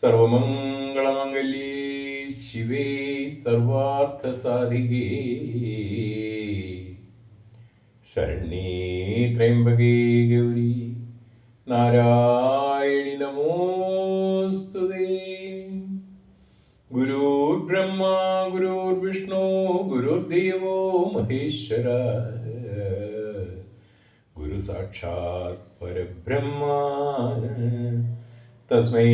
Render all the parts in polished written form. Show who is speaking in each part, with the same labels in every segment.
Speaker 1: സർവമംഗളമംഗല്യേ ശിവേ സർവാർത്ഥസാധികേ ശരണ്യേ ത്രയംബകേ ഗൗരി നാരായണി നമോസ്തുതേ. ഗുരുർബ്രഹ്മ ഗുരുർവിഷ്ണു ഗുരുദേവോ മഹേശ്വര ഗുരു സാക്ഷാത് പരബ്രഹ്മ തസ്മൈ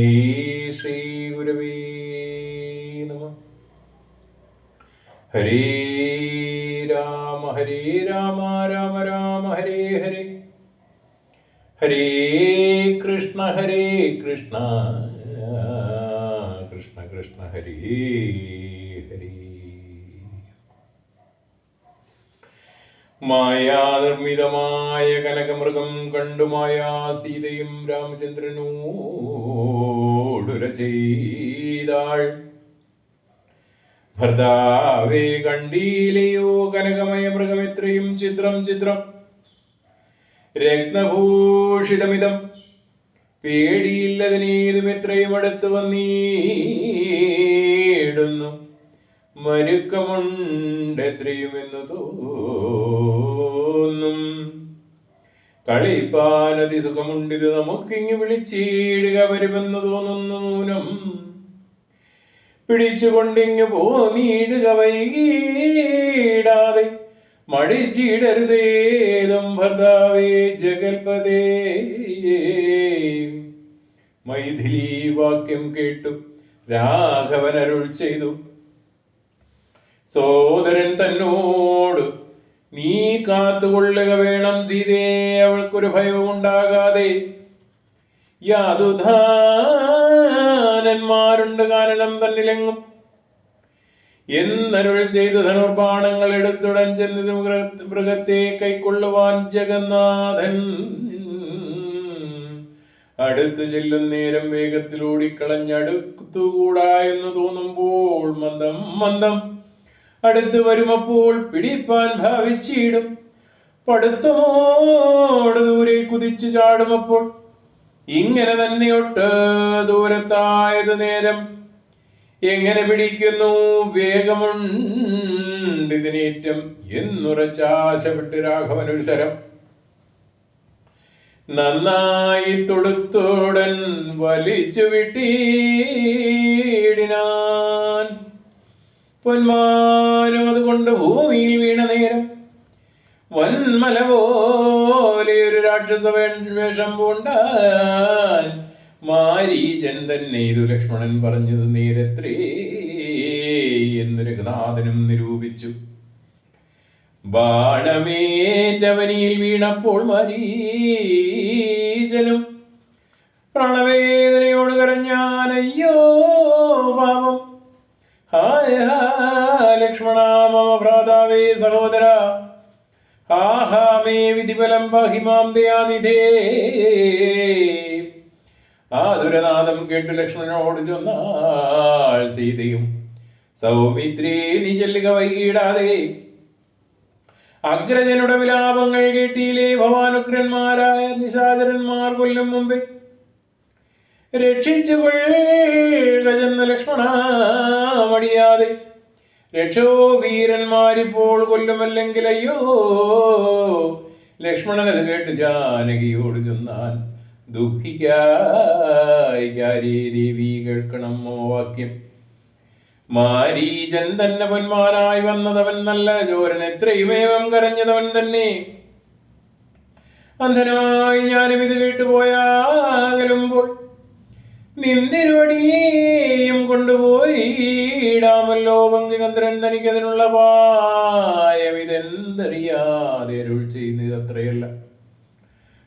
Speaker 1: ശ്രീ ഗുരവേ നമഃ. ഹരേ രാമ രാമ രാമ ഹരേ ഹരേ, ഹരേ കൃഷ്ണ കൃഷ്ണ കൃഷ്ണ ഹരേ ഹരേ. മായാനിർമ്മിതമായ കനകമൃഗം കണ്ടു മായാ സീതയും രാമചന്ദ്രനോടുര ചെയ്താൾ. ഭർത്താവേ കണ്ടീലയോ കനകമയ മൃഗമെത്രയും ചിത്രം രത്നഭൂഷിതമിതം, പേടിയില്ലതിനേതും എത്രയും അടുത്ത് വന്നീടുന്നു. മരുക്കമുണ്ടെത്രയും എന്ന് തോന്നും. കളിപ്പാനതി സുഖമുണ്ടിത് നമുക്കിങ്ങ് വിളിച്ചിടുക വരുമെന്ന് തോന്നുന്നു. നൂനം പിടിച്ചുകൊണ്ടിങ്ങ് പോന്നിടുക വൈകിടാതെ, മടിച്ചിടരുതേതും ഭർത്താവേ ജഗൽപതേ. മൈഥിലി വാക്യം കേട്ടു രാഘവൻ അരുൾ ചെയ്തു, സോദരൻ തന്നോട് നീ കാത്തുകൊള്ളുക വേണം സീതേ, അവൾക്കൊരു ഭയവും ഉണ്ടാകാതെ. യാതുധാനന്മാരുണ്ട് കാരണം തന്നിലെങ്ങും എന്നരുൾ ചെയ്ത് ധനുർബാണങ്ങൾ എടുത്തുടൻ ചെന്നത് മൃഗത്തെ കൈക്കൊള്ളുവാൻ ജഗന്നാഥൻ അടുത്തു ചെല്ലും നേരം വേഗത്തിൽ ഓടിക്കളഞ്ഞടുത്തുകൂടാ എന്ന് തോന്നുമ്പോൾ മന്ദം അടുത്ത് വരുമപ്പോൾ പിടിപ്പാൻ ഭാവിച്ചിടും. പടുത്തമോട് ദൂരെ കുതിച്ചു ചാടുമപ്പോൾ ഇങ്ങനെ തന്നെയൊട്ട് ദൂരത്തായത് നേരം എങ്ങനെ പിടിക്കുന്നു വേഗമുണ്ടിതിനേറ്റം എന്നുറച്ചാശപ്പെട്ട് രാഘവൻ ഒരു ശരം നന്നായി തൊടുത്തോടൻ വലിച്ചു വിട്ടിടിനാൻ. പൊന്മാനും അതുകൊണ്ട് ഭൂമിയിൽ വീണ നേരം വന്മല പോലെ ഒരു രാക്ഷസ വേഷം പൂണ്ടാൻ. മാരീചൻ തന്നെ ഇതു ലക്ഷ്മണൻ പറഞ്ഞത് നേരത്രേ എന്ന് രഘുനാഥനും നിരൂപിച്ചു. ബാണമേറ്റവനിയിൽ വീണപ്പോൾ മാരീചനും പ്രാണവേദനയോട് കരഞ്ഞാൻ, അയ്യോ പാപം, ഹായ ലക്ഷ്മണ മമ ഭ്രാതാവേ സഹോദര, ആഹാ മേ വിധിഫലം പാഹിമാം ദയാനിധേ. ആ ദുരനാദം കേട്ടു ലക്ഷ്മണനോട് ചൊന്നാൾ സീതയും, സൗമിത്രേ നീ ചെല്ലുക വൈകിടാതെ. അഗ്രജനുടെ വിലാപങ്ങൾ കേട്ടിയില്ലേ ഭവാനുഗ്രന്മാരായ നിശാചരന്മാർ കൊല്ലും മുമ്പേ. രക്ഷിച്ചുകൊള്ളുകെന്ന് ലക്ഷ്മണ മടിയാതെ, രക്ഷോ വീരന്മാരിപ്പോൾ കൊല്ലുമല്ലെങ്കിൽ അയ്യോ. ലക്ഷ്മണനത് കേട്ട് ജാനകിയോട് ചൊന്നാൻ, ദുഃഖിക്കാരി ദേവി കേൾക്കണം വാക്യം. മാരീചൻ തന്നെ പൊന്മാനായി വന്നതവൻ നല്ല ചോരൻ, എത്രയുമേവം കരഞ്ഞതവൻ തന്നെ. അന്ധനായി ഞാനും ഇത് കേട്ടുപോയാകലുമ്പോൾ നിന്തിരുവടിയും കൊണ്ടുപോയിടാമല്ലോ. പങ്കികന്ദ്രൻ തനിക്കതിനുള്ള പായം ഇതെന്തറിയാതെ അരുൾ ചെയ്യുന്നത് അത്രയല്ല.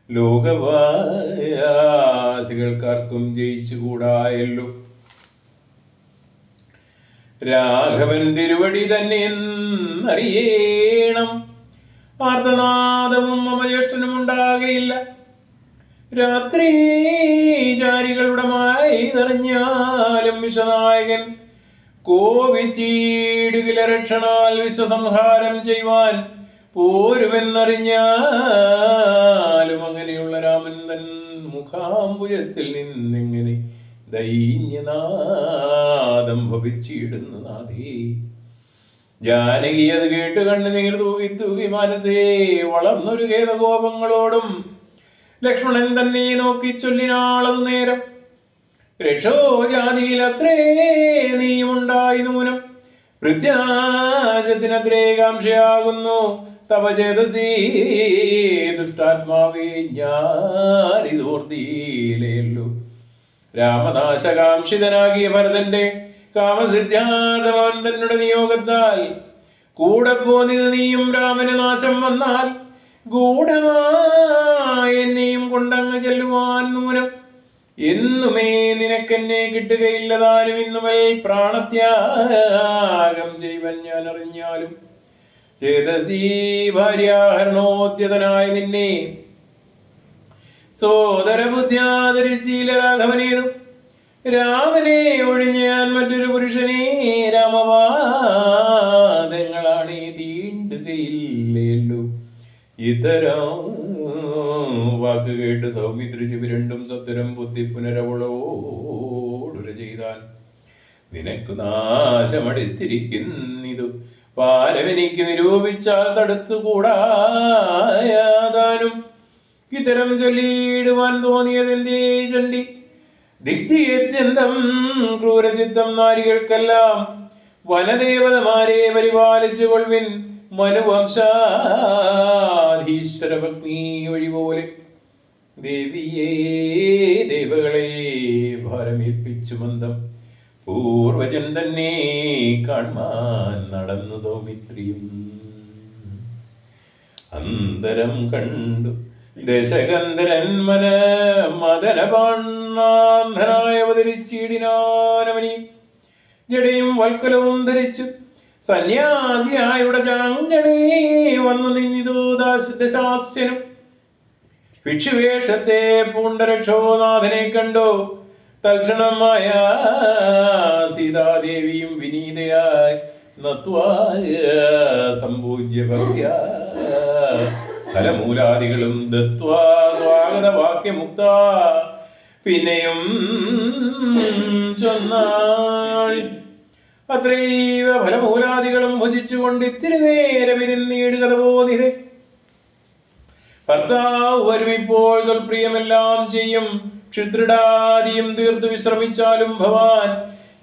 Speaker 1: ലോകവാസികൾക്കാർക്കും ജയിച്ചുകൂടായല്ലോ. രാഘവൻ തിരുവടി തന്നെ എന്നറിയണം. ആർത്തനാദവും മമജ്യേഷ്ഠനും ഉണ്ടാകയില്ല. രാത്രി ചാരികളുടെ മായി നിറഞ്ഞാലും വിശ്വനായകൻ കോപിച്ചീടുകില രക്ഷണാൽ വിശ്വസംഹാരം ചെയ്യുവാൻ പോരുമെന്നറിഞ്ഞാലും അങ്ങനെയുള്ള രാമൻ തൻ മുഖാംബുജത്തിൽ നിന്നെങ്ങനെ ദൈന്യനാദം ഭവിച്ചിടുന്നു നാഥേ. ജാനകി അത് കേട്ട് കണ്ണുനീർ തൂകി തൂകി മനസ്സേ വളർന്നൊരു ഖേദകോപങ്ങളോടും ലക്ഷ്മണൻ തന്നെ നോക്കി ചൊല്ലിനാളതു നേരം. രക്ഷോ ജാതിയിലത്രേ നീയുമുണ്ടായി നൂനം, പ്രത്യാശത്തിനത്രേ കാംക്ഷയാകുന്നു തവ ചേതസീ ദുഷ്ടാത്മാവേ ഞാനിതോർത്തിയില്ലേയുള്ളൂ. രാമനാശകാംക്ഷിതനാകിയ ഭരതന്റെ കാമസിദ്ധാർത്ഥമവൻ തന്നുടെ നിയോഗത്താൽ കൂടെ പോന്നിത് നീയും രാമന് നാശം വന്നാൽ ഗൂഢമായി എന്നെയും കൊണ്ടങ്ങ് ചെല്ലുവാൻ നൂനം. എന്നുമേ നിനക്കെന്നെ കിട്ടുകയില്ലതാനും ഇന്നുമൽ പ്രാണത്യാഗം ചെയ്വൻ ഞാൻ അറിഞ്ഞാലും. ചേതസീ ഭാര്യാഹരണോദ്യതനായ നിന്നെ സോദരബുദ്ധ്യാദരിച്ചീല രാഘവനേതും. രാമനെ ഒഴിഞ്ഞ് ഞാൻ മറ്റൊരു പുരുഷനെ രാമവാദങ്ങളാണ് തീണ്ടുകയില്ലേല്ലോ. ഇത്തരം വാക്ക് കേട്ട് സൗമിത്രിച്ച് രണ്ടും സത്വരം ബുദ്ധി പുനരവളോടുര ചെയ്താൽ. നിനക്ക് നാശമടുത്തിരിക്കുന്നിതു പാരവനിക്ക് നിരൂപിച്ചാൽ തടുത്തുകൂടായാതാനും. ഇത്തരം ചൊല്ലിയിടുവാൻ തോന്നിയതെന്തേ ചണ്ഡി, ദിഗ്ധിയത്യന്തം ക്രൂരചിത്തം നാരികൾക്കെല്ലാം വനദേവതമാരെ പരിപാലിച്ചു കൊള്ളിൻ. മനുവംശാധീശ്വര ഭഗ്നി ഒഴിപോലെ ദേവിയേ ദേവകളെ ഭാരമേൽപ്പിച്ചു മന്ദം പൂർവജൻ തന്നെ കാൺമാൻ നടന്നു സൗമിത്രിയും. അന്തരം കണ്ടു ദശകന്ധരൻ മദനപാണ്ണാന്ധനായ അവതരിച്ചിടിനാനവനി. ജടയും വൽക്കലവും ധരിച്ചു സന്യാസിയായുടെ ചാങ്കണേ വന്നു നിന്നിതു ദശാസ്യനും. ഭിക്ഷുവേഷത്തെ പൂണ്ടരക്ഷോനാഥനെ കണ്ടോ തൽക്ഷണമായ സീതാദേവിയും വിനീതയായി നത്വായ സംപൂജ്യ ഭക്യ ഫലമൂലാദികളും ദത്വാ സ്വാഗതവാക്യമുക്ത പിന്നെയും ചൊന്നാൾ. അത്രൈവ ഫലമൂലാദികളും ഭുജിച്ചുകൊണ്ട് ഇത്തിരി നേരം ഇരുന്നീടുകഥ പോന്നിത്. ഭർത്താവ് വരും ഇപ്പോൾ തൊൽപ്രിയമെല്ലാം ചെയ്യും, ക്ഷുദ്രടാദിയും തീർത്തു വിശ്രമിച്ചാലും ഭവാൻ.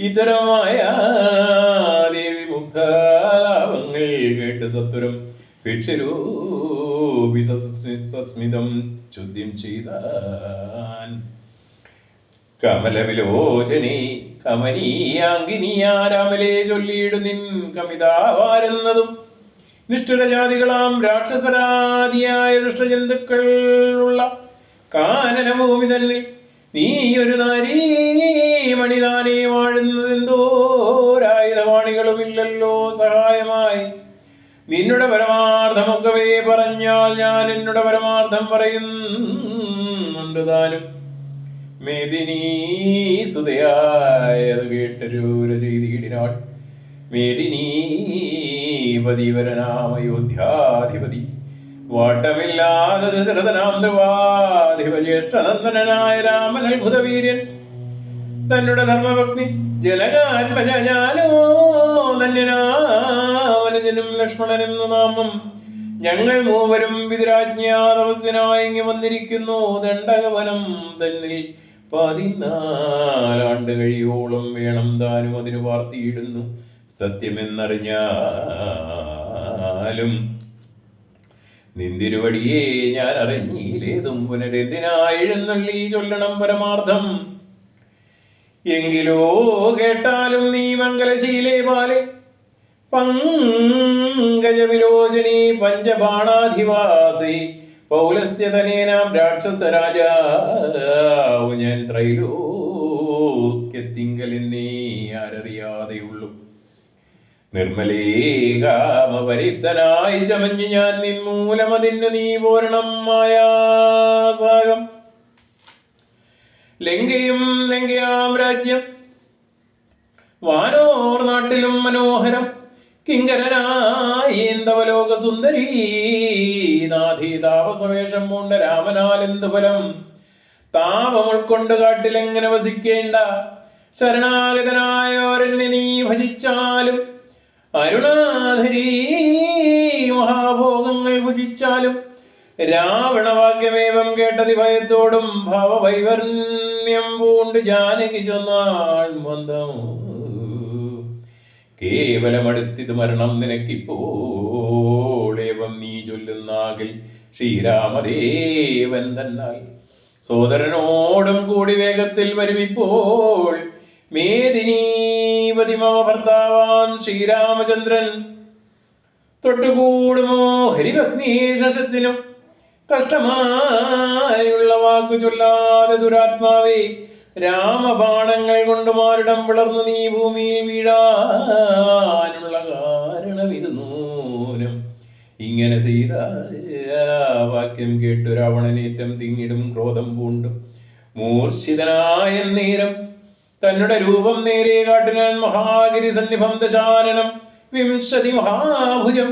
Speaker 1: ഇത്തരമായ ദേവി മുഗ്ധാലാപങ്ങൾ കേട്ട് സത്വരം ഭിക്ഷരൂപി സസ്മിതം ചോദ്യം ചെയ്താൻ. കമലവിലോചനെ കമനീയാങ്കിനിയാരാമലെ ചൊല്ലിയിടു നിൻ കമിതാവാരെന്നതും. നിഷ്ഠുരജാതികളാം രാക്ഷസരാദിയായ ദുഷ്ടജന്തുക്കൾ ഉള്ള കാനനഭൂമി തന്നെ നീ ഒരു നാരീമണിതാനേ വാഴുന്നതെന്തോരായുധവാണികളുമില്ലല്ലോ സഹായമായി. നിന്നുടെ പരമാർത്ഥമൊക്കവേ പറഞ്ഞാൽ ഞാൻ എന്നോട് പരമാർത്ഥം പറയുന്നുണ്ട് താനും. മേദിനീ സുതയായത് കേട്ടരൂര ചെയ്തിടിനാൾ. മേദിനീപതിവരനാമയോധ്യാധിപതി വാട്ടമില്ലാതെ ദശരഥനാം ധ്രുവാധിപജ്യേഷ്ഠനന്ദനായ രാമൻ അത്ഭുതവീര്യൻ. തന്നുടെ ധർമ്മഭക്തി ജനകാത്മജ ഞാനോ ധന്യനാവനജനും ലക്ഷ്മണൻ എന്നു നാമം. ഞങ്ങൾ മൂവരും വിതുരാജ്ഞാതപസ്യനായി വന്നിരിക്കുന്നു. ദണ്ഡകവനം തന്നിൽ 14 കഴിയോളം വേണം താനും അതിന് വാർത്തിയിടുന്നു. സത്യമെന്നറിഞ്ഞാലും നിന്തിരുവടിയെ ഞാൻ അറിഞ്ഞില്ലേതും. പുനരെന്തിനായെഴുന്നള്ളി ചൊല്ലണം പരമാർത്ഥം. എങ്കിലോ കേട്ടാലും നീ മംഗലശീലേ പാലെ പങ്കജവിലോചനീ പഞ്ചബാണാധിവാസി പൗലസ്ത്യതനേനാം രാക്ഷസരാജാവു ഞാൻ. ത്രൈലോക്യത്തിങ്കൽ എന്നെ ആരറിയാതെയുള്ളൂ. നിർമ്മലേ കാമപരിപ്തനായി ചമഞ്ഞ് ഞാൻ നിൻമൂലമതിന് നീ പൂരണം മായാസാഗം. ലങ്കയും ലങ്കയാം രാജ്യം വാനോർ നാട്ടിലും മനോഹരം. കിങ്കരനായേന്തവലോക സുന്ദരീ നാഥി താപസവേഷം പൂണ്ട രാമനാൽ എന്തു ഫലം. താപം ഉൾക്കൊണ്ട് കാട്ടിലെങ്ങനെ വസിക്കേണ്ട? ശരണാഗതനായോരെന്നെ നീ ഭജിച്ചാലും അരുണാധരീ മഹാഭോഗങ്ങൾ ഭുജിച്ചാലും രാവണവാക്യമേവം കേട്ടതി ഭയത്തോടും ഭാവവൈവർണ്യം പൂണ്ട് ജാനകി ചൊന്നാൾ മന്ദം കേവലമടുത്തിത് മരണം നിനക്കിപ്പോളേവം നീ ചൊല്ലുന്നാകിൽ ശ്രീരാമദേവൻ തന്നാൽ സോദരനോടും കൂടി വേഗത്തിൽ വരുമിപ്പോൾ മേദിനീപതി മമ ഭർത്താവാൻ ശ്രീരാമചന്ദ്രൻ തൊട്ടുകൂടുമോ ഹരിഭഗ്നീശത്തിനും കഷ്ടമായുള്ള വാക്കു ചൊല്ലാതെ ദുരാത്മാവേ രാമബാണങ്ങൾ കൊണ്ട് മാറിടം പിളർന്നു നീ ഭൂമിയിൽ വീഴാനുള്ള കാരണം ഇത് നൂനം. ഇങ്ങനെ ചെയ്ത വാക്യം കേട്ടു രാവണനേറ്റം തിങ്ങിടും ക്രോധം പൂണ്ടും മൂർച്ഛിതനായ നേരം തന്നുടെ രൂപം നേരെ കാട്ടിനാൻ മഹാഗിരി സന്നിഭം ദശാനനം വിംശതി മഹാഭുജം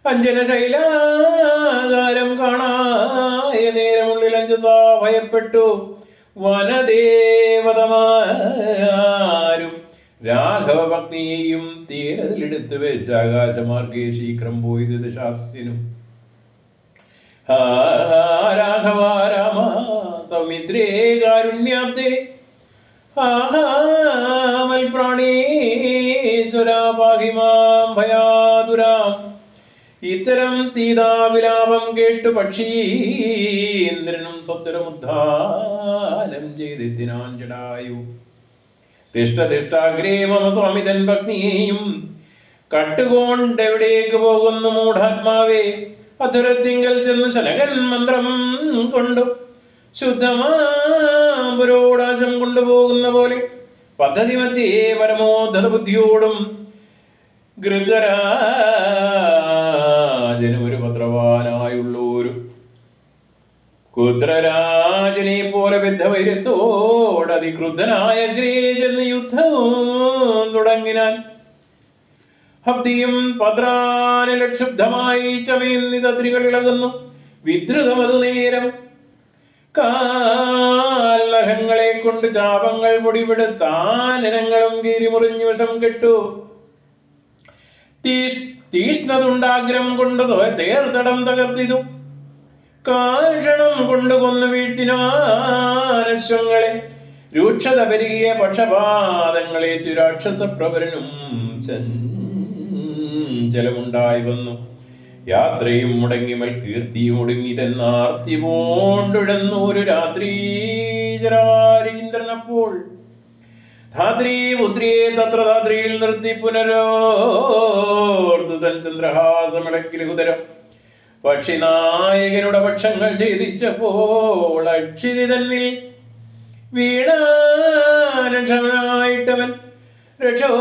Speaker 1: അഞ്ജന ശൈലാകാരം കാണായ നേരമുള്ളിൽ അഞ്ജസാ ഭയപ്പെട്ടു വനദേവതമാരും രാഘവ ഭക്തിയെയും തീരതിലെടുത്തു വെച്ച് ആകാശമാർഗേ ശീഘ്രം പോയത് ദശാസ്യനും. രാഘവ രാമ സൗമിത്രേ കാരുണ്യാബ്ദേ മൽപ്രാണീശ്വര പാഹി മാം ഭയാതുരാം. ഇത്തരം സീതാവിലാപം കേട്ടു പക്ഷീന്ദ്രനും സ്വത്തരമുദ്ധാനം ചെയ്തെത്തിനാൻ ജടായു. തിഷ്ടാഗ്രേ മമ സ്വാമിതൻ ഭക്തിയെയും കട്ടുകൊണ്ടെവിടേക്ക് പോകുന്നു മൂഢാത്മാവേ? അധുരത്തിങ്കൽ ചെന്ന് ശനകൻ മന്ത്രം കൊണ്ടു ശുദ്ധമാപുരോടാശം കൊണ്ടുപോകുന്ന പോലെ പദ്ധതി മധ്യേ പരമോദ്ധത ബുദ്ധിയോടും ഗൃതരാജന് ഒരു പത്രവാനായുള്ളൊരു കുദ്രരാജനെ പോലെ ബദ്ധവൈരത്തോട് അതിക്രുദ്ധനായ അഗ്രേ ചെന്ന് യുദ്ധവും തുടങ്ങിനാൻ. ഹബ്ദിയും പത്രാനിൽ ക്ഷുബ്ധമായി ചമയുന്നിതദ്രികൾ ഇളകുന്നു വിധൃതമതു നേരം. കാലഹങ്ങളെ കൊണ്ട് ചാപങ്ങൾ പൊടിപെടുത്താനങ്ങളും കീരിമുറിഞ്ഞു വശം കെട്ടു. തീഷ്ണതുണ്ടാഗ്രം കൊണ്ട് തേർത്തടം തകർത്തിതു. കാൽക്ഷണം കൊണ്ട് കൊന്നു വീഴ്ത്തിനാനശ്വങ്ങളെ രൂക്ഷത പെരുകിയ പക്ഷപാതങ്ങളേറ്റു രാക്ഷസപ്രവരനും ചഞ്ചലമുണ്ടായി വന്നു. യാത്രയും മുടങ്ങിമൽ കീർത്തിയും ഒടുങ്ങിതെന്നാർത്തി പോണ്ടിടുന്നു ഒരു രാത്രീചരാരീന്ദ്രനപ്പോൾ ധാത്രീ പുത്രിയെ തത്ര ധാത്രിയിൽ നിർത്തി പുനരോർത്തു തൻ ചന്ദ്രഹാസമിളക്കിലുതരം പക്ഷിനായകനുടെ പക്ഷങ്ങൾ ഛേദിച്ചപ്പോൾ അക്ഷിതി തന്നിൽ വീണാനക്ഷമനായിട്ടവൻ രക്ഷോ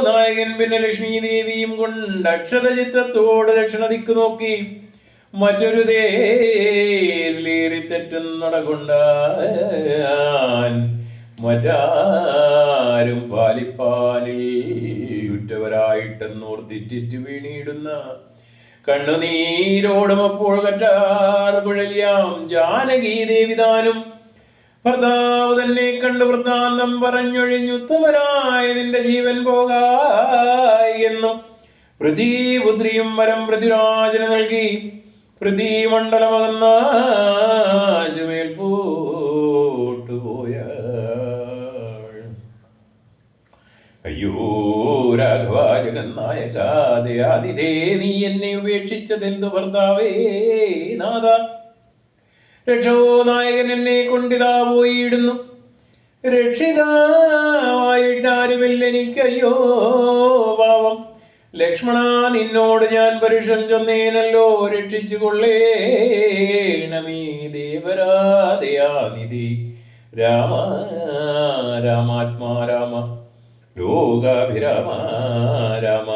Speaker 1: നായകൻ പിന്നെ ലക്ഷ്മി ദേവിയും കൊണ്ട് അക്ഷത ചിത്തത്തോട് ദക്ഷിണ ദിക്ക് നോക്കി മറ്റൊരു തേരിലേറി തെറ്റുന്നടകൊണ്ടാൻ മറ്റാരും പാലിപ്പാനിൽ ഉറ്റവരായിട്ടെന്നോർത്തിറ്റിറ്റു വീണിടുന്ന കണ്ണുനീരോടും അപ്പോൾ കറ്റാർ കുഴലിയാം ജാനകി ദേവിതാനും ഭർത്താവ് തന്നെ കണ്ടു വൃത്താന്തം പറഞ്ഞൊഴിഞ്ഞുത്തമനായ നിന്റെ ജീവൻ പോകായി എന്നു പൃഥ്വീപുത്രിയും വരം പൃഥ്വിരാജന് നൽകി പൃഥ്വിമണ്ഡലമകന്നാശുമേൽ പോട്ടുപോയ. അയ്യോ രാഘവ ജഗന്നായക ദയാനിധേ, നീ എന്നെ ഉപേക്ഷിച്ചതെന്തു ഭർത്താവേ നാഥ? രക്ഷോ നായകൻ എന്നെ കൊണ്ടിതാ പോയിടുന്നു. രക്ഷിതാവായിട്ടാരുമില്ലെനിക്കയ്യോ പാവം. ലക്ഷ്മണ നിന്നോട് ഞാൻ പരുഷം ചൊന്നേനല്ലോ, രക്ഷിച്ചു കൊള്ളേണമീ ദേവരാദയാനിധി രാമ രാമാത്മാ രാമ ലോകാഭിരാമ രാമ.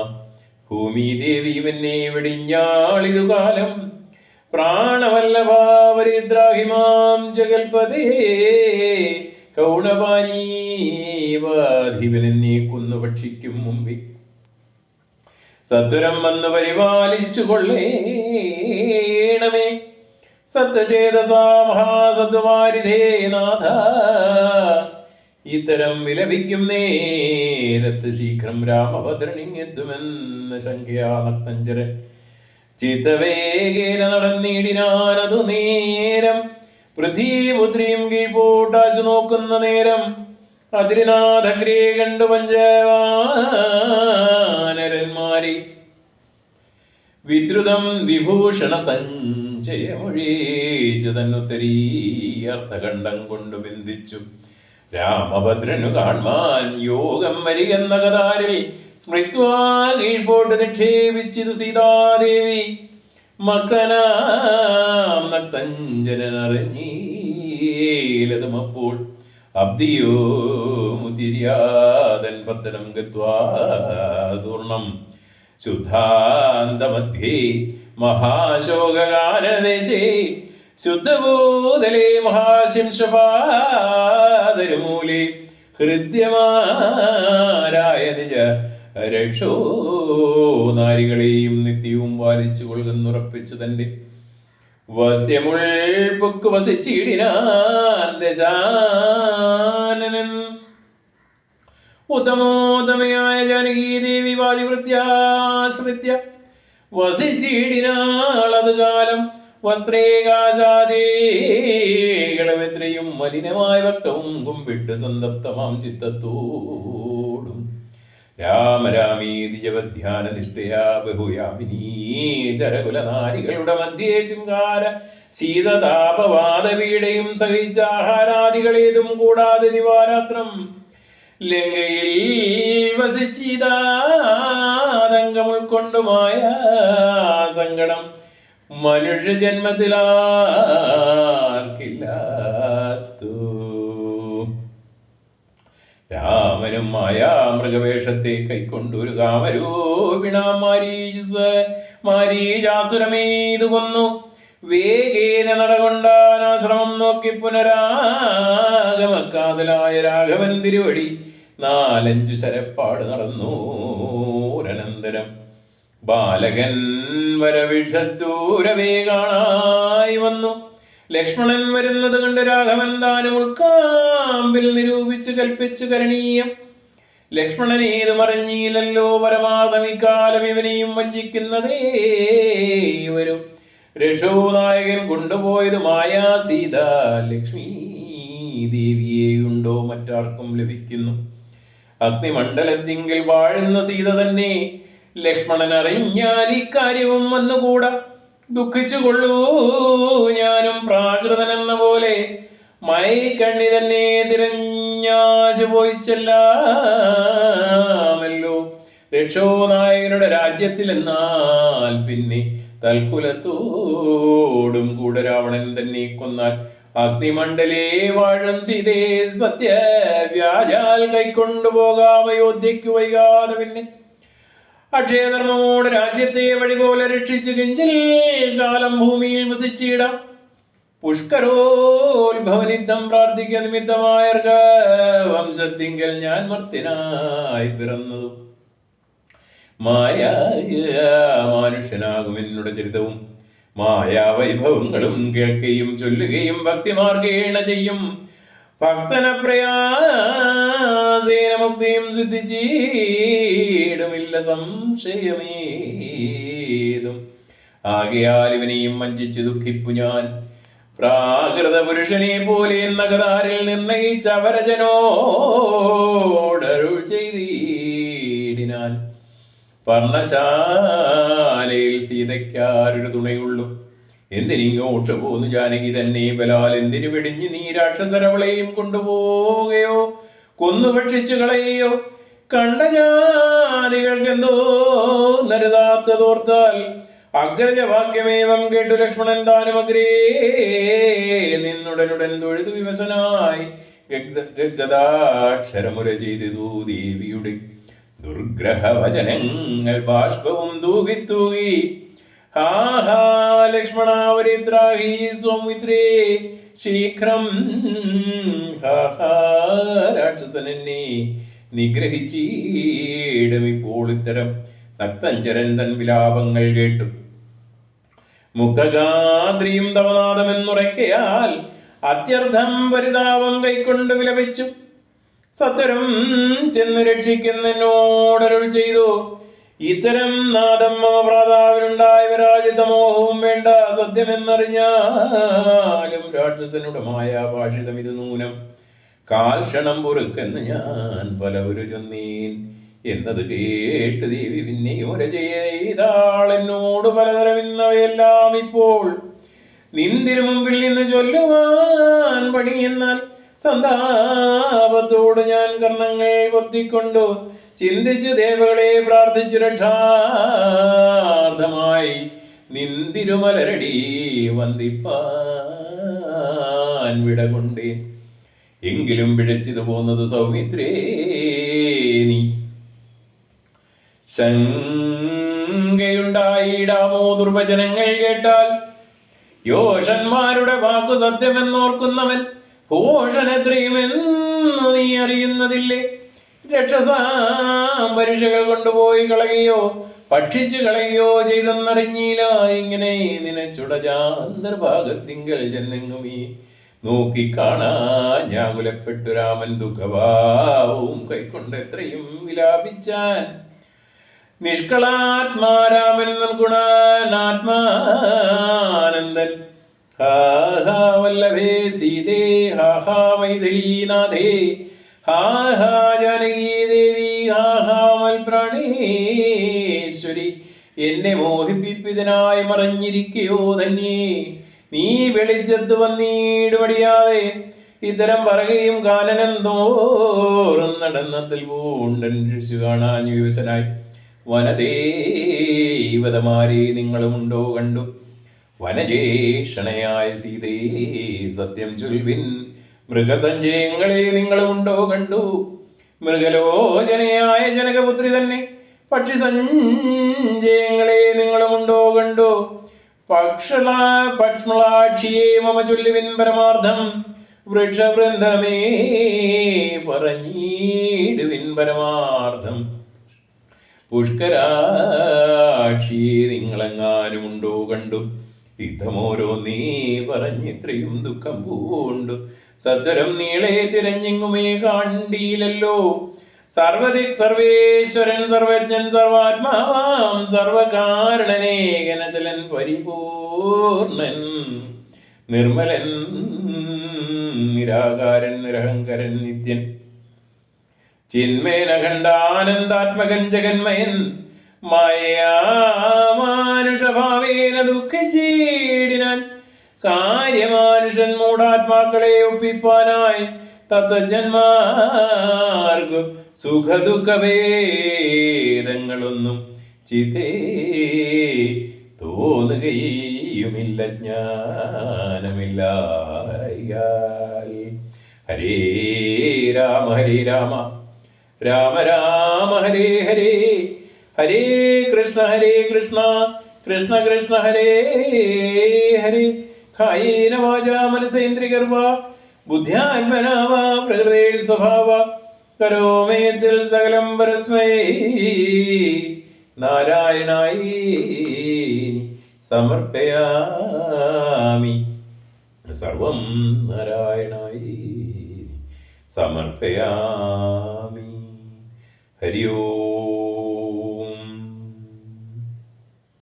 Speaker 1: ഭൂമി ദേവി എന്നെ വെടിഞ്ഞാളിതു കാലം പ്രാണവല്ലഭാവരിദ്രാഹിമാം ജഗൽപതേ കൗണപാനീവാധിപനെന്നെ കുന്നു ഭക്ഷിക്കും മുമ്പിൽ സത്വരം വന്ന് പരിപാലിച്ചു കൊള്ളേണമേ. സത്വചേതസാ മഹാസത്വമാരിധേ നാഥ. ഇത്തരം വിലപിക്കും നേരത്ത് ശീഘ്രം രാമഭദ്രണിങ്ങെത്തുമെന്ന ശങ്കയാ നക്തഞ്ചരൻ ചിത്തവേഗേന നടന്നിടിനാനതു നേരം. പൃഥ്വീപുത്രിയും കീഴ്പോട്ടാശു നോക്കുന്ന നേരം അതിരിനാഥഗ്രേ കണ്ടു പഞ്ചവാനരന്മാരെ വിദ്രുതം വിഭൂഷണ സഞ്ചയമൊഴീച്ചു തന്നുത്തരീർത്ഥഖണ്ഡം കൊണ്ടു ബന്ധിച്ചു. രാമഭദ്രനു കാൺമാൻ യോഗം വരികെന്ന കതാരിൽ സ്മൃത്വാ കീഴ്പോട്ട് നിക്ഷേപിച്ചിതു സീതാദേവി. മക്തനാം നക്തഞ്ജനറിഞ്ഞീലതുമപ്പോൾ അബ്ദിയോ മുതിര്യാതൻ പത്തനം ഗത്വാ തൂർണം ശുദ്ധാന്തമധ്യേ മഹാശോകകാരണദേശേ ശുദ്ധഭൂതലേ മഹാശിംശപാദരുമൂലേ ഹൃദ്യമാരായ നിജ രക്ഷോ നാരികളെയും നിത്യവും പാലിച്ചു കൊള്ളുന്നുറപ്പിച്ചു തന്റെ വസ്യമുൾപൊക്കു വസിച്ചിടിനാൻ ദശാനനൻ. ഉത്തമോത്തമയായ ജാനകീദേവി വാതിവൃത്യാശ്രിത്യ വസിച്ചിടിനാൾ അത് കാലം. വസ്ത്രേകാശാദേകളുമെത്രയും മലിനമായ വക്തവും കുമ്പിട്ട് സന്തപ്തമാം ചിത്തത്തോടും രാമരാമീതി ജവധ്യാന നിഷ്ഠയാ ബഹുയാമിനീ ചരകുലനാരികളുടെ മധ്യേ ശൃംഗാര ശീതതാപവാദപീഡയും സഹിച്ച ആഹാരാദികളേതും കൂടാതെ ദിവാരാത്രം ലങ്കയിൽ വസിച്ചിതാതങ്കം ഉൾക്കൊണ്ടുമായ സങ്കടം മനുഷ്യജന്മത്തിലാർക്കില്ലാത്തു. രാമനും മായാമൃഗവേഷത്തെ കൈക്കൊണ്ടൊരു കാമരൂപിണാം മാരീചാസുരമേതു കൊന്നു. വേഗേന നടകൊണ്ടാനാശ്രമം നോക്കി പുനരാഗമക്കാതലായ രാഘവൻ തിരുവടി 4-5 ശരപ്പാട് നടന്നൂരനന്തരം ബാലകൻ വരവിഷദൂരവേ കാണായി വന്നു. ലക്ഷ്മണൻ വരുന്നത് കണ്ട് രാഘവൻ താനും ഉൾക്കാമ്പിൽ നിരൂപിച്ചു കൽപ്പിച്ചു കരണീയം. ലക്ഷ്മണൻ ഏതു മറിഞ്ഞില്ലല്ലോ പരമാർത്ഥം ഇക്കാലം ഇവനെയും വഞ്ചിക്കുന്നതേ വരും. രക്ഷോനായകൻ കൊണ്ടുപോയത് മായാ സീത ലക്ഷ്മി ദേവിയെയുണ്ടോ മറ്റാർക്കും ലഭിക്കുന്നു. അഗ്നിമണ്ഡലത്തിങ്കിൽ വാഴുന്ന സീത തന്നെ ലക്ഷ്മണൻ അറിഞ്ഞാൽ ഇക്കാര്യവും വന്നുകൂടാ. ദുഃഖിച്ചു കൊള്ളൂ ഞാനും പ്രാകൃതൻ എന്ന പോലെ മൈക്കണ്ണി തന്നെ തിരഞ്ഞാശു പോയിച്ചെല്ലാമല്ലോ. രക്ഷോനായകനുടെ രാജ്യത്തിൽ എന്നാൽ പിന്നെ തൽക്കുലത്തോടും കൂടെ രാവണൻ തന്നെ കൊന്നാൽ അഗ്നിമണ്ഡലേ വാഴും സീതേ സത്യവ്യാജാൽ കൈക്കൊണ്ടുപോകാം അയോധ്യയ്ക്ക് വൈകാതെ. പിന്നെ അക്ഷയധർമ്മമോട് രാജ്യത്തെ വഴി പോലെ രക്ഷിച്ചു കിഞ്ചിൽ കാലം ഭൂമിയിൽ വസിച്ചിടാം. പുഷ്കരോത്ഭവനിദ്ധം പ്രാർത്ഥിക്ക നിമിത്തമായ വംശത്തിങ്കൽ ഞാൻ മർത്യനായി പിറന്നതും മാനുഷ്യനാകും. എന്നോട് ചരിതവും മായാവൈഭവങ്ങളും കേൾക്കുകയും ചൊല്ലുകയും ഭക്തിമാർഗേണ ചെയ്യും. ഭക്തന പ്രയാസേന മുക്തിയും സിദ്ധിച്ചിടുമില്ല സംശയമേതും. ആകയാൽ ഇവനെയും വഞ്ചിച്ച് ദുഃഖിപ്പു ഞാൻ. പ്രാകൃത പുരുഷനെ പോലെ എന്ന കതാരിൽ നിർണയിച്ച അവരജനോടരുൾ ചെയ്തിടിനാൻ. പർണശാലയിൽ സീതയ്ക്കാരൊരു തുണയുള്ളൂ. എന്തിനിങ്ങോട്ട് പോന്നു ജാനകി തന്നെ ബലാൽ എന്തിനു വെടിഞ്ഞ് നീ രാക്ഷസരവളെയും കൊണ്ടുപോവുകയോ കൊന്നു ഭക്ഷിച്ചു കളയോ? കണ്ട ജാതികൾക്കെന്തോ നരുതാത്തതോർത്താൽ അഗ്രജവാക്യമേവം കേട്ടു ലക്ഷ്മണൻ താനും അഗ്രേ നിന്നുടനുടൻ തൊഴുതു വിവശനായി ഗദ്ഗദാക്ഷരമുര ചെയ്തു ദേവിയുടെ ദുർഗ്രഹവചനങ്ങൾ ബാഷ്പവും തൂകി തൂകി. ഹാഹാ ലക്ഷ്മണാവരിദ്രാഹി സൗമിത്രേ ശീഘ്രം. ഹാഹാ രാക്ഷസൻ എന്നെ നിഗ്രഹിച്ചിടും ഇപ്പോൾ. ഇത്തരം നക്തഞ്ചരൻ തൻ വിലാപങ്ങൾ കേട്ടു മുക്തഗാത്രിയും തവനാദമെന്നുറയ്ക്കയാൽ അത്യർത്ഥം പരിതാപം കൈക്കൊണ്ട് വിലപിച്ചു. സത്വരം ചെന്നു രക്ഷിക്കുന്നോടരുൾ ചെയ്തു, ഇത്തരം നാദം മമ ഭ്രാതാവിനുണ്ടായ വിരാജിതമോഹവും വേണ്ട. സത്യമെന്നറിഞ്ഞാലും രാക്ഷസനുടമായ ഭാഷിതം ഇത് നൂനം. കാൽക്ഷണം പൊറുക്കെന്ന് ഞാൻ പലവരു ചൊന്നീൻ എന്നത് കേട്ട് ദേവി പിന്നെയും ഒര ചെയ്താളെന്നോട് പലതരം ഇന്നവയെല്ലാം ഇപ്പോൾ നിന്തിരു മുമ്പിൽ നിന്ന് ചൊല്ലുവാൻ പണിയെന്നാൽ സന്താപത്തോട് ഞാൻ കർണങ്ങൾ പൊത്തിക്കൊണ്ടു ചിന്തിച്ചു ദേവകളെ പ്രാർത്ഥിച്ചു രക്ഷാർത്ഥമായി നിന്തിരുമലരടി വന്ദിപ്പാൻ വിട കൊണ്ടേ. എങ്കിലും പിഴച്ചിതു പോന്നത് സൗമിത്രേ നീ ശങ്കയുണ്ടായിടാമോ ദുർവചനങ്ങൾ കേട്ടാൽ? യോഷന്മാരുടെ വാക്കു സത്യമെന്നോർക്കുന്നവൻ ഭൂഷണത്രയുമെന്നു നീ അറിയുന്നതില്ലേ? രക്ഷസാം പരീക്ഷകൾ കൊണ്ടുപോയി കളയുകയോ ഭക്ഷിച്ചു കളയുകയോ ചെയ്തെന്നറിഞ്ഞില്ല. ഇങ്ങനെ നിനച്ചുടജാന്തർഭാഗത്തിങ്കൽ ചെന്നെങ്ങുമീ നോക്കിക്കാണാൻ ഞാകുലപ്പെട്ടു രാമൻ ദുഃഖഭാവവും കൈക്കൊണ്ട് എത്രയും വിലാപിച്ചാൻ. നിഷ്കളാത്മാരാമൻ ഗുണാനാത്മാനന്ദൻ ഹാ ഹാ വല്ലഭേ സീതേ ഹാ ഹാ മൈഥിലീനാഥേ ഹാ ഹാ ജാനകീ ദേവി ഹാ ഹാ മൽപ്രാണേശ്വരി. എന്നെ മോഹിപ്പിപ്പിതിനായി മറഞ്ഞിരിക്കയോ ധന്യേ നീ വെളിച്ചത്ത് വന്നീടുപടിയാതെ. ഇത്തരം പറയുകയും കാനനം തോറും നടന്നത്തിൽ പൂണ്ടന്വേഷിച്ചു കാണാൻ വിവശനായി വനദേവതമാരെ നിങ്ങളുമുണ്ടോ കണ്ടു? വനജേഷണയായ സീതേ സത്യം ചൊൽവിൻ, മൃഗസഞ്ചയങ്ങളെ നിങ്ങളുമുണ്ടോ കണ്ടു? മൃഗലോചനയായ ജനകപുത്രി തന്നെ പക്ഷി സഞ്ചയങ്ങളെ നിങ്ങളുമുണ്ടോ കണ്ടു? പക്ഷ്മളാക്ഷിയെ മമ ചൊല്ലുവിൻ പരമാർത്ഥം, വൃക്ഷവൃന്ദമേ പറഞ്ഞിടുവിൻ പരമാർത്ഥം. പുഷ്കരാക്ഷിയെ നിങ്ങളെങ്ങാനുമുണ്ടോ കണ്ടു? യുദ്ധമോരോ നീ പറഞ്ഞിത്രയും ദുഃഖം പൂണ്ടു. സത്വരം നീളെ തിരഞ്ഞെങ്ങുമേ കാണ്ടീലല്ലോ. സർവദിക് സർവേശ്വരൻ സർവജ്ഞൻ സർവാത്മാവാം സർവകാരണനേകനചലൻ പരിപൂർണൻ നിർമ്മലൻ നിരാകാരൻ നിരഹങ്കരൻ നിത്യൻ ചിന്മേനഖണ്ഡാനന്ദാത്മകൻ ജഗന്മയൻ മായാമാനുഷഭാവേന ദുഃഖിച്ചീടിനാൻ. കാര്യമാനുഷൻ മൂഢാത്മാക്കളെ ഒപ്പിപ്പാനായി തത്വജന്മാർക്കു സുഖദുഃഖഭേദങ്ങളൊന്നും ചിതേ തോന്നുകയുമില്ല ജ്ഞാനമില്ലായാൽ. ഹരേ രാമ രാമ രാമ ഹരേ ഹരേ, ഹരേ കൃഷ്ണ കൃഷ്ണ കൃഷ്ണ ഹരേ ഹരേ. കായേന വാചാ മനസേന്ദ്രിയർവാ ബുദ്ധ്യാത്മനാ വാ പ്രകൃതേൽ സ്വഭാവ കരോമേതിൽ സകലം പരസ്മൈ നാരായണായി സമർപ്പയാമി. സർവം നാരായണായി സമർപ്പയാമി. ഹരി ഓം.